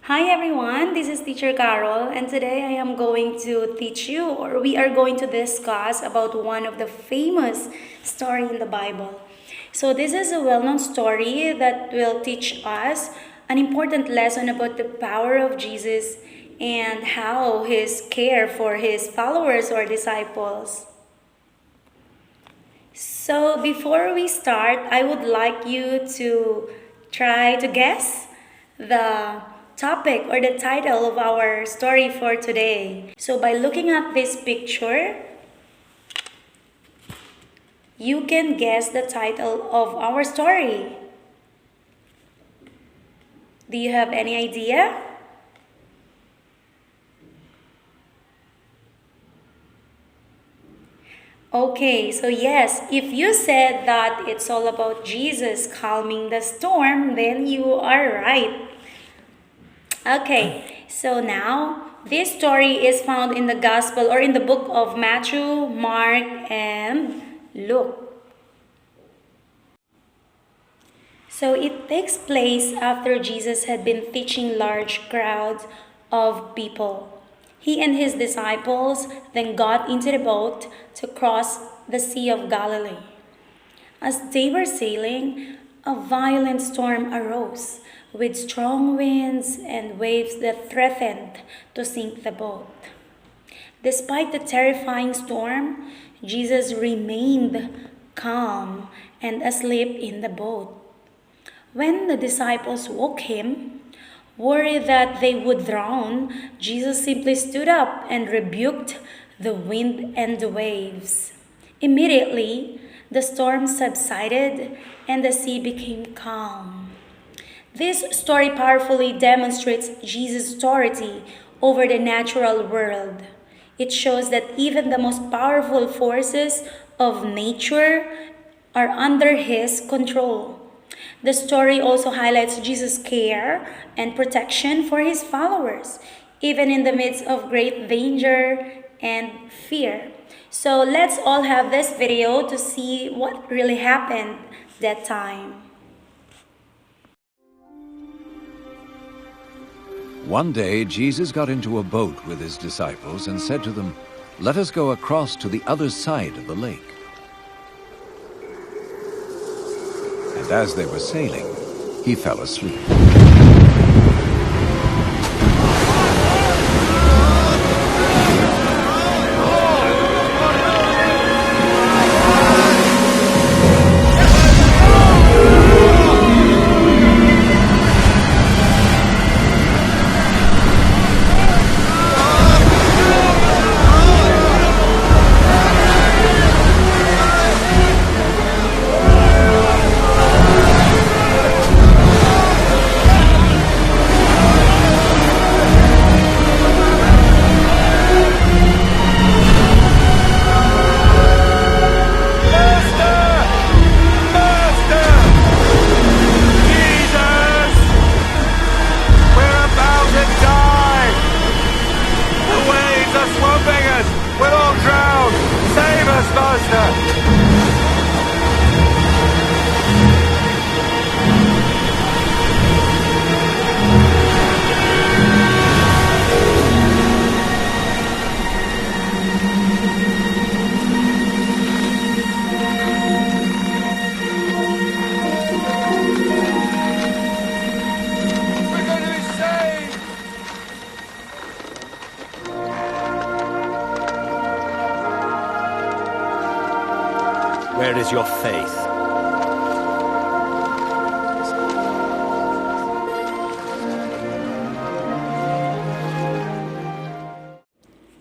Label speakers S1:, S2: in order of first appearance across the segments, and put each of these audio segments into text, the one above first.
S1: Hi everyone, this is Teacher Carol, and today I am going to teach you, or we are going to discuss about one of the famous story in the Bible. So this is a well-known story that will teach us an important lesson about the power of Jesus and how his care for his followers or disciples. So before we start, I would like you to try to guess the topic or the title of our story for today. So by looking at this picture, you can guess the title of our story. Do you have any idea? Okay, so yes, if you said that it's all about Jesus calming the storm, then you are right. Okay, so now this story is found in the Gospel or in the book of Matthew, Mark, and Luke. So it takes place after Jesus had been teaching large crowds of people. He and his disciples then got into the boat to cross the Sea of Galilee. As they were sailing, a violent storm arose with strong winds and waves that threatened to sink the boat. Despite the terrifying storm, Jesus remained calm and asleep in the boat. When the disciples woke him, worried that they would drown, Jesus simply stood up and rebuked the wind and the waves. Immediately, the storm subsided and the sea became calm. This story powerfully demonstrates Jesus' authority over the natural world. It shows that even the most powerful forces of nature are under his control. The story also highlights Jesus' care and protection for his followers, even in the midst of great danger and fear. So let's all have this video to see what really happened that time.
S2: One day, Jesus got into a boat with his disciples and said to them, "Let us go across to the other side of the lake." And as they were sailing, he fell asleep.
S3: Where is your faith?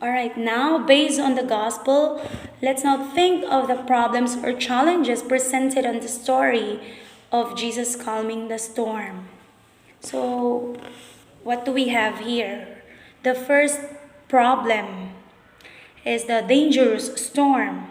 S1: Alright, now based on the gospel, let's now think of the problems or challenges presented on the story of Jesus calming the storm. So, what do we have here? The first problem is the dangerous storm.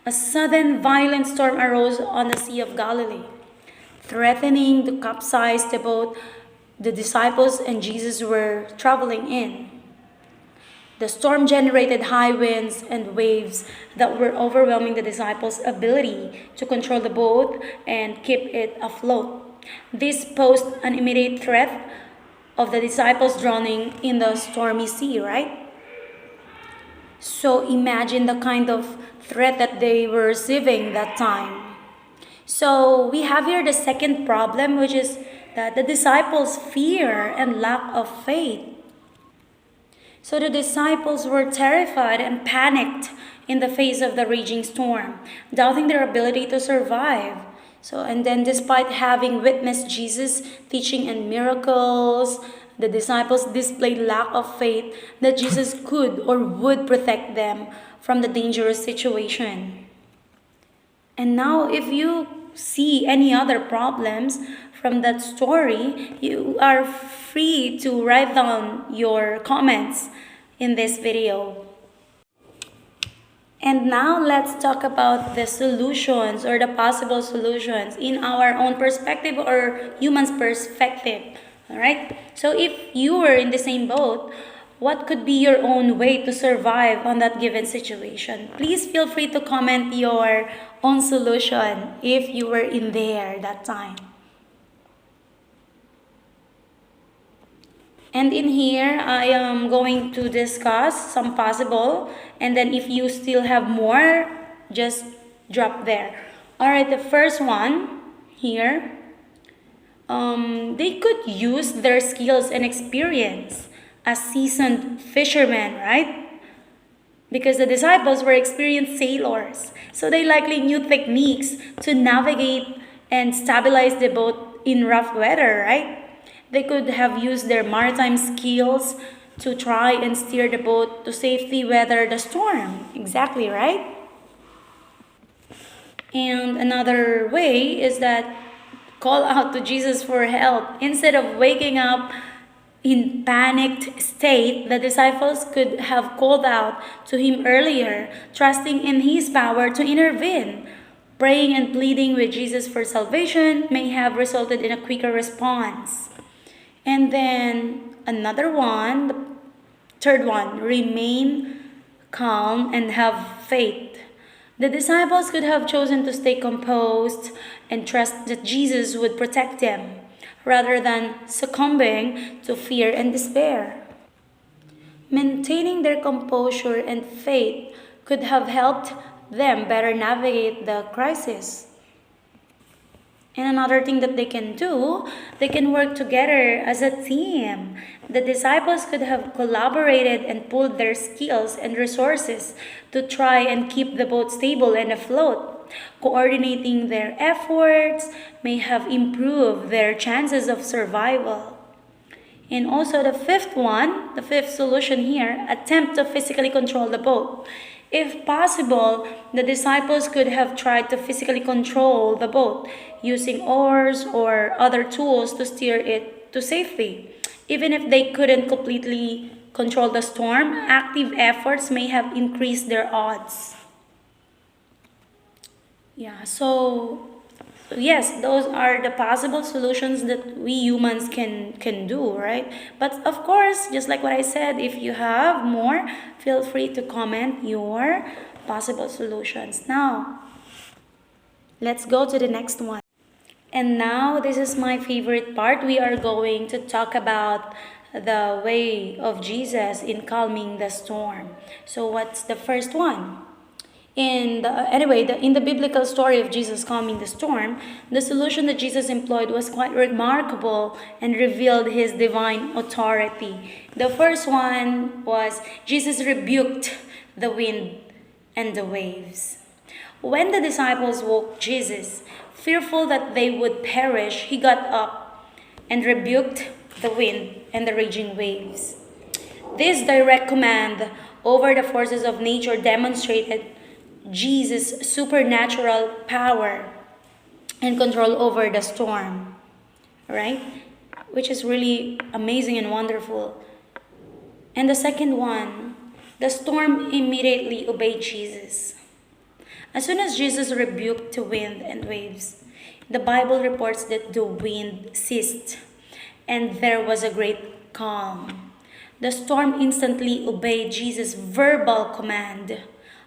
S1: A sudden violent storm arose on the Sea of Galilee, threatening to capsize the boat the disciples and Jesus were traveling in. The storm generated high winds and waves that were overwhelming the disciples' ability to control the boat and keep it afloat. This posed an immediate threat of the disciples drowning in the stormy sea, right? So imagine the kind of threat that they were receiving that time. So we have here the second problem, which is that the disciples' fear and lack of faith. So the disciples were terrified and panicked in the face of the raging storm, doubting their ability to survive. So, and then despite having witnessed Jesus' teaching and miracles, the disciples displayed lack of faith that Jesus could or would protect them from the dangerous situation. And now, if you see any other problems from that story, you are free to write down your comments in this video. And now let's talk about the solutions or the possible solutions in our own perspective or human's perspective. All right? So if you were in the same boat, what could be your own way to survive on that given situation? Please feel free to comment your own solution if you were in there that time. And in here, I am going to discuss some possible, and then if you still have more, just drop there. All right, the first one here, they could use their skills and experience as seasoned fishermen, right? Because the disciples were experienced sailors, so they likely knew techniques to navigate and stabilize the boat in rough weather, right? They could have used their maritime skills to try and steer the boat to safely weather the storm. Exactly, right? And another way is that call out to Jesus for help. Instead of waking up in panicked state, the disciples could have called out to him earlier, trusting in his power to intervene. Praying and pleading with Jesus for salvation may have resulted in a quicker response. And then another one, the third one, remain calm and have faith. The disciples could have chosen to stay composed and trust that Jesus would protect them, rather than succumbing to fear and despair. Maintaining their composure and faith could have helped them better navigate the crisis. And another thing that they can do, they can work together as a team. The disciples could have collaborated and pooled their skills and resources to try and keep the boat stable and afloat. Coordinating their efforts may have improved their chances of survival. And also the fifth solution here, attempt to physically control the boat. If possible, the disciples could have tried to physically control the boat using oars or other tools to steer it to safety. Even if they couldn't completely control the storm, active efforts may have increased their odds. Yeah, so yes, those are the possible solutions that we humans can do, right? But of course, just like what I said, if you have more, feel free to comment your possible solutions. Now, let's go to the next one. And now, this is my favorite part. We are going to talk about the way of Jesus in calming the storm. So what's the first one? In the biblical story of Jesus calming the storm, the solution that Jesus employed was quite remarkable and revealed his divine authority. The first one was Jesus rebuked the wind and the waves. When the disciples woke Jesus, fearful that they would perish, he got up and rebuked the wind and the raging waves. This direct command over the forces of nature demonstrated Jesus' supernatural power and control over the storm, right? Which is really amazing and wonderful. And the second one, the storm immediately obeyed Jesus. As soon as Jesus rebuked the wind and waves, the Bible reports that the wind ceased and there was a great calm. The storm instantly obeyed Jesus' verbal command,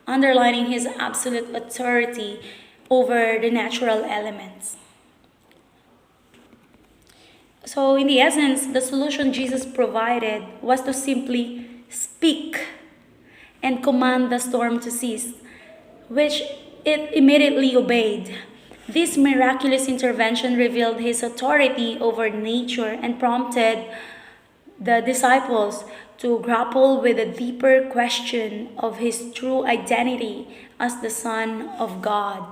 S1: underlining his absolute authority over the natural elements. So, in the essence, the solution Jesus provided was to simply speak and command the storm to cease, which it immediately obeyed. This miraculous intervention revealed his authority over nature and prompted the disciples to grapple with a deeper question of his true identity as the Son of God.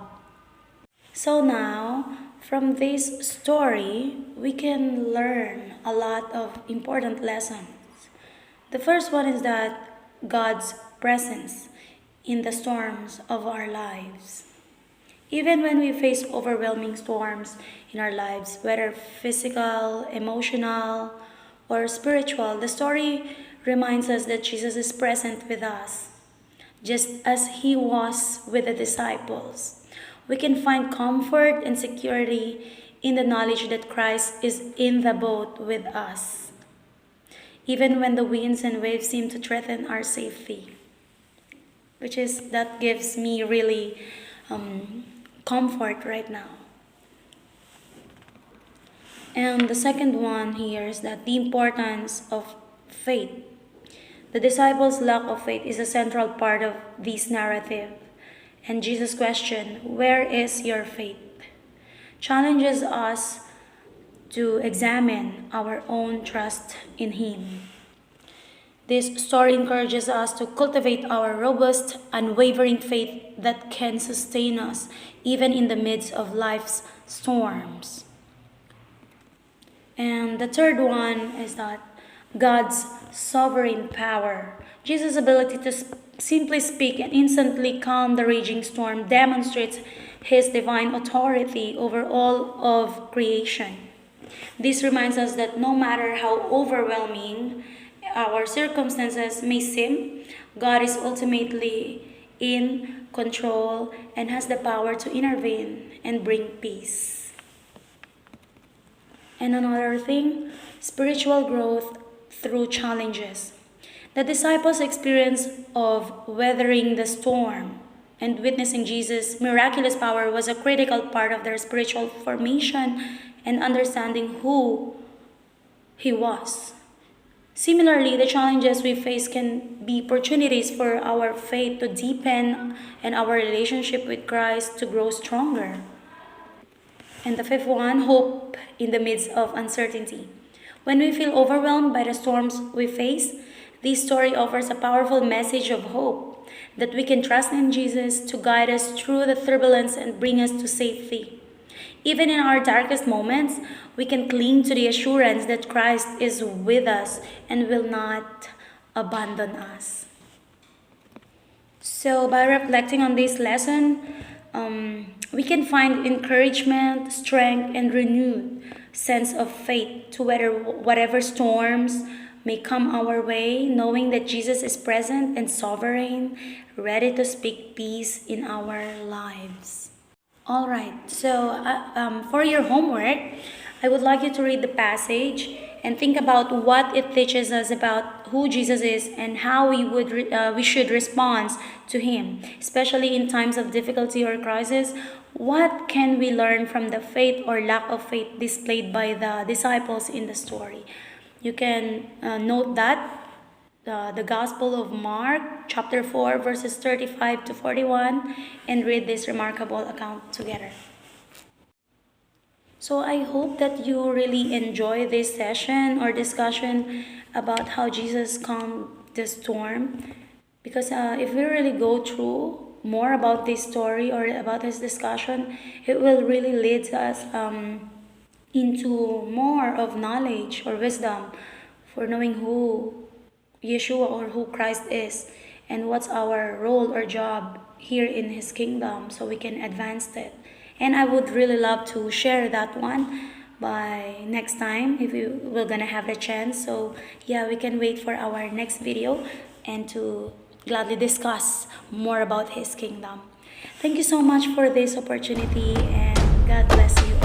S1: So now, from this story, we can learn a lot of important lessons. The first one is that God's presence in the storms of our lives. Even when we face overwhelming storms in our lives, whether physical, emotional, or spiritual, the story reminds us that Jesus is present with us, just as he was with the disciples. We can find comfort and security in the knowledge that Christ is in the boat with us, even when the winds and waves seem to threaten our safety, that gives me really comfort right now. And the second one here is that the importance of faith. The disciples' lack of faith is a central part of this narrative. And Jesus' question, "Where is your faith?" challenges us to examine our own trust in Him. This story encourages us to cultivate our robust, unwavering faith that can sustain us even in the midst of life's storms. And the third one is that God's sovereign power. Jesus' ability to simply speak and instantly calm the raging storm demonstrates his divine authority over all of creation. This reminds us that no matter how overwhelming our circumstances may seem, God is ultimately in control and has the power to intervene and bring peace. And another thing, spiritual growth through challenges. The disciples' experience of weathering the storm and witnessing Jesus' miraculous power was a critical part of their spiritual formation and understanding who He was. Similarly, the challenges we face can be opportunities for our faith to deepen and our relationship with Christ to grow stronger. And the fifth one, hope in the midst of uncertainty. When we feel overwhelmed by the storms we face, this story offers a powerful message of hope that we can trust in Jesus to guide us through the turbulence and bring us to safety. Even in our darkest moments, we can cling to the assurance that Christ is with us and will not abandon us. So, by reflecting on this lesson, we can find encouragement, strength, and renewed sense of faith to weather whatever storms may come our way, knowing that Jesus is present and sovereign, ready to speak peace in our lives. All right, so for your homework, I would like you to read the passage and think about what it teaches us about who Jesus is and how we should respond to Him, especially in times of difficulty or crisis. What can we learn from the faith or lack of faith displayed by the disciples in the story? You can note that the Gospel of Mark, chapter 4, verses 35 to 41, and read this remarkable account together. So I hope that you really enjoy this session or discussion about how Jesus calmed the storm. Because if we really go through more about this story or about this discussion, it will really lead us into more of knowledge or wisdom for knowing who Yeshua or who Christ is and what's our role or job here in His kingdom so we can advance it. And I would really love to share that one by next time if we're gonna have the chance. So yeah, we can wait for our next video and to gladly discuss more about His kingdom. Thank you so much for this opportunity and God bless you.